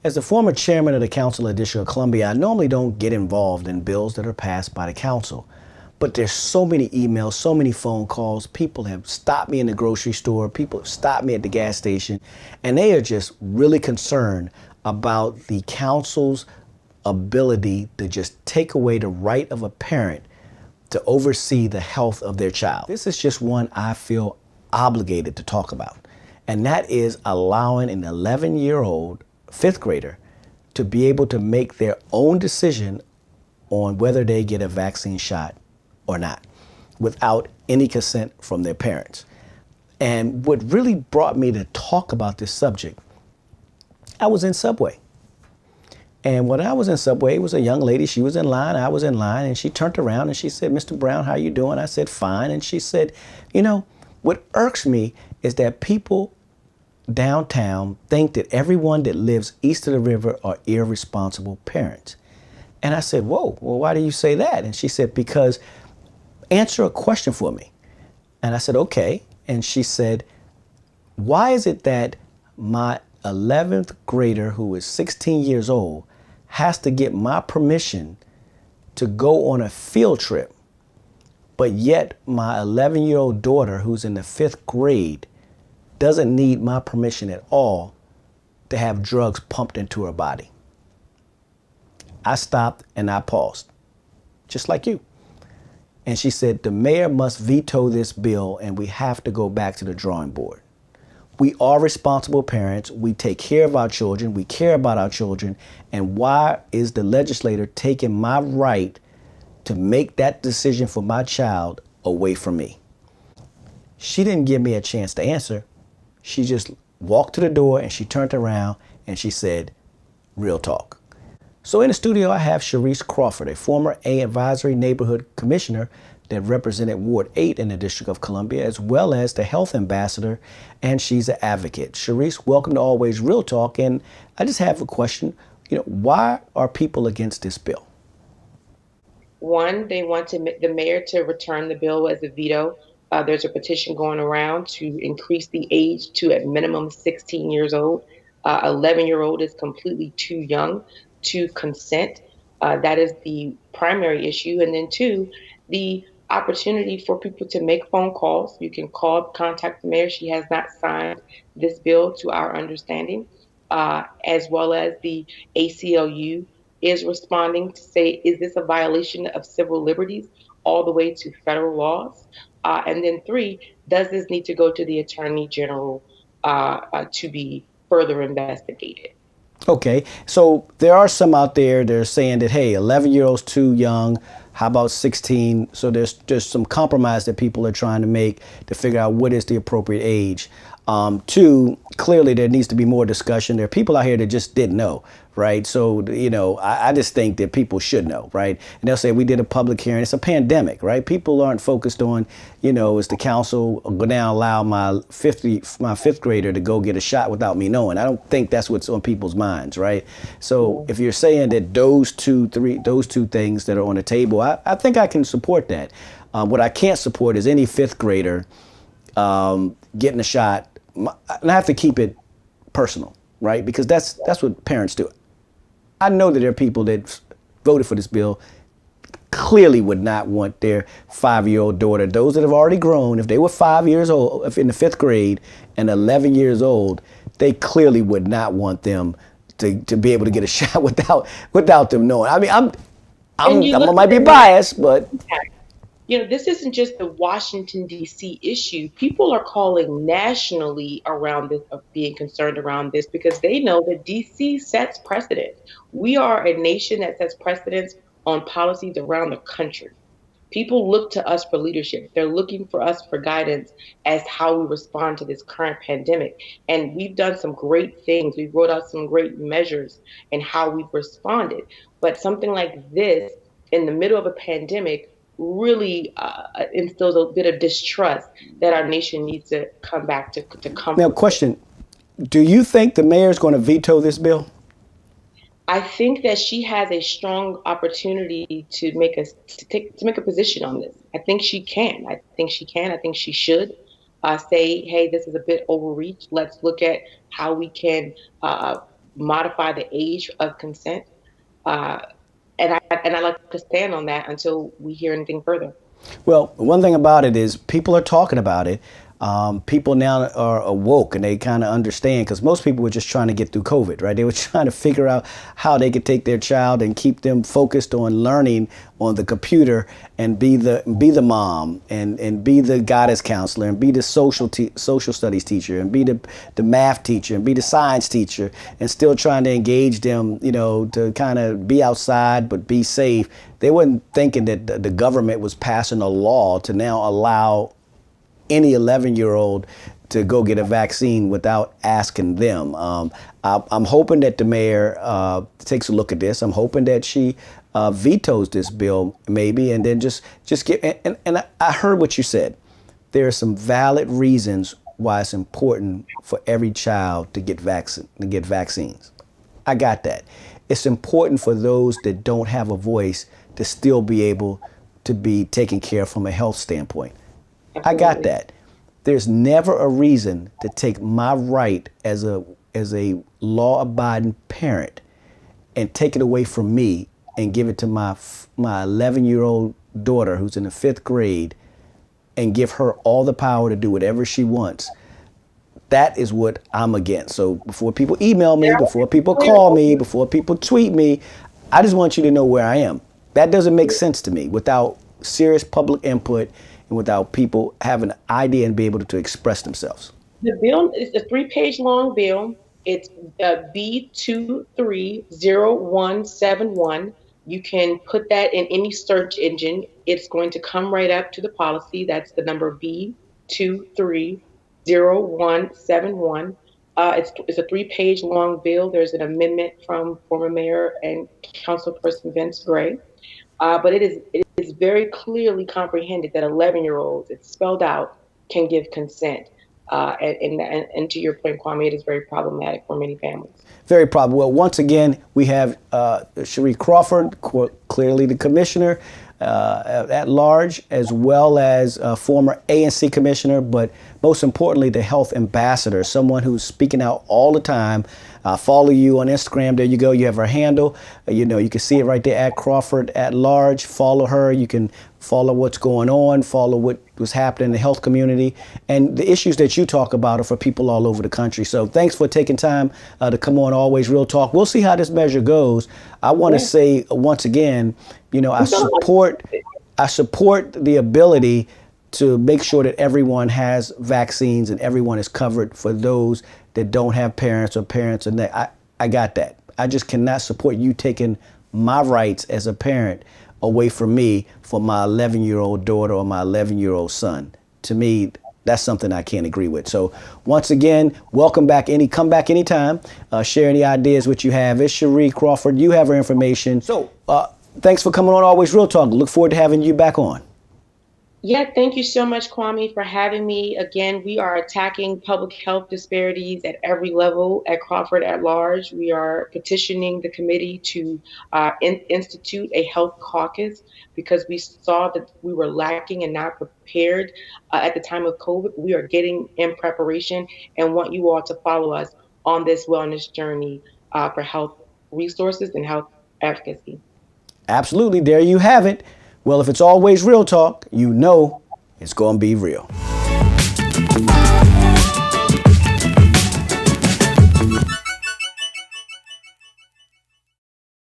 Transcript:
As the former chairman of the Council of the District of Columbia, I normally don't get involved in bills that are passed by the council. But there's so many emails, so many phone calls. People have stopped me in the grocery store. People have stopped me at the gas station. And they are just really concerned about the council's ability to just take away the right of a parent to oversee the health of their child. This is just one I feel obligated to talk about. And that is allowing an 11-year-old fifth grader to be able to make their own decision on whether they get a vaccine shot or not without any consent from their parents. And what really brought me to talk about this subject, I was in Subway. And when I was in Subway, it was a young lady. She was in line, I was in line, and she turned around and she said, "Mr. Brown, how you doing?" I said, "Fine." And she said, "You know, what irks me is that people downtown think that everyone that lives east of the river are irresponsible parents." And I said, "Whoa, well, why do you say that?" And she said, "Because answer a question for me." And I said, "Okay." And she said, "Why is it that my 11th grader, who is 16 years old, has to get my permission to go on a field trip, but yet my 11-year-old daughter, who's in the 5th grade, doesn't need my permission at all to have drugs pumped into her body?" I stopped and I paused, just like you. And she said, "The mayor must veto this bill and we have to go back to the drawing board. We are responsible parents. We take care of our children. We care about our children. And why is the legislator taking my right to make that decision for my child away from me?" She didn't give me a chance to answer. She just walked to the door and she turned around and she said, "Real talk." So in the studio, I have Sharece Crawford, a former advisory neighborhood commissioner that represented Ward 8 in the District of Columbia, as well as the health ambassador, and she's an advocate. Sharece, welcome to Always Real Talk. And I just have a question. Why are people against this bill? One, they want the mayor to return the bill as a veto. There's a petition going around to increase the age to at minimum 16 years old. 11-year-old is completely too young to consent. That is the primary issue. And then two, the opportunity for people to make phone calls. You can contact the mayor. She has not signed this bill to our understanding, as well as the ACLU is responding to say, is this a violation of civil liberties all the way to federal laws? And then three, does this need to go to the Attorney General to be further investigated? Okay, so there are some out there that are saying that, hey, 11-year-olds too young. How about 16? So there's some compromise that people are trying to make to figure out what is the appropriate age. Two, clearly there needs to be more discussion. There are people out here that just didn't know, right? So, I just think that people should know, right? And they'll say, we did a public hearing. It's a pandemic, right? People aren't focused on, is the council going to allow my fifth grader to go get a shot without me knowing? I don't think that's what's on people's minds, right? So if you're saying that those two things that are on the table, I think I can support that. What I can't support is any fifth grader getting a shot. And I have to keep it personal, right? Because that's what parents do. I know that there are people that voted for this bill clearly would not want their 5-year-old daughter, those that have already grown, if they were 5 years old, if in the 5th grade and 11 years old, they clearly would not want them to be able to get a shot without them knowing. I mean, I might be biased, but this isn't just the Washington, D.C. issue. People are calling nationally around this, of being concerned around this, because they know that D.C. sets precedent. We are a nation that sets precedents on policies around the country. People look to us for leadership. They're looking for us for guidance as how we respond to this current pandemic. And we've done some great things. We've rolled out some great measures in how we've responded. But something like this in the middle of a pandemic really instills a bit of distrust that our nation needs to come back to comfort. Now, question, do you think the mayor is going to veto this bill? I think that she has a strong opportunity to make a position on this. I think she can. I think she should say, hey, this is a bit overreach. Let's look at how we can modify the age of consent. Uh, and I like to stand on that until we hear anything further. Well, one thing about it is people are talking about it. People now are awoke and they kind of understand because most people were just trying to get through COVID, right? They were trying to figure out how they could take their child and keep them focused on learning on the computer and be the mom and be the guidance counselor and be the social studies teacher and be the math teacher and be the science teacher and still trying to engage them, to kind of be outside but be safe. They weren't thinking that the government was passing a law to now allow any 11-year-old to go get a vaccine without asking them. I'm hoping that the mayor takes a look at this. I'm hoping that she vetoes this bill maybe, and then just get. And I heard what you said. There are some valid reasons why it's important for every child to get vaccines. I got that. It's important for those that don't have a voice to still be able to be taken care of from a health standpoint. I got Absolutely. that. There's never a reason to take my right as a law-abiding parent and take it away from me and give it to my 11-year-old daughter who's in the 5th grade and give her all the power to do whatever she wants. That is what I'm against. So before people email me, Yeah, before people clear. call me, before people tweet me, I just want you to know where I am. That doesn't make sense to me without serious public input and without people having an idea and be able to express themselves. The bill is a 3-page long bill. It's B230171. You can put that in any search engine. It's going to come right up to the policy. That's the number B230171. It's a 3-page long bill. There's an amendment from former Mayor and Councilperson Vince Gray. But it is very clearly comprehended that 11-year-olds, it's spelled out, can give consent. And to your point, Kwame, it is very problematic for many families. Very probable. Well, once again, we have Sharece Crawford, clearly the commissioner at large, as well as former ANC commissioner, but most importantly, the health ambassador, someone who's speaking out all the time. Follow you on Instagram. There you go. You have her handle. You can see it right there at Crawford at large. Follow her. You can follow what's going on, follow what was happening in the health community. And the issues that you talk about are for people all over the country. So thanks for taking time to come on Always Real Talk. We'll see how this measure goes. I want to say once again, I support the ability to make sure that everyone has vaccines and everyone is covered for those that don't have parents or parents. And I got that. I just cannot support you taking my rights as a parent away from me for my 11-year-old daughter or my 11-year-old son. To me, that's something I can't agree with. So once again, welcome back. Come back anytime. Share any ideas what you have. It's Sharece Crawford. You have her information. So thanks for coming on Always Real Talk. Look forward to having you back on. Yeah, thank you so much, Kwame, for having me. Again, we are attacking public health disparities at every level at Crawford at large. We are petitioning the committee to institute a health caucus because we saw that we were lacking and not prepared at the time of COVID. We are getting in preparation and want you all to follow us on this wellness journey for health resources and health advocacy. Absolutely. There you have it. Well, if it's always real talk, you know it's going to be real.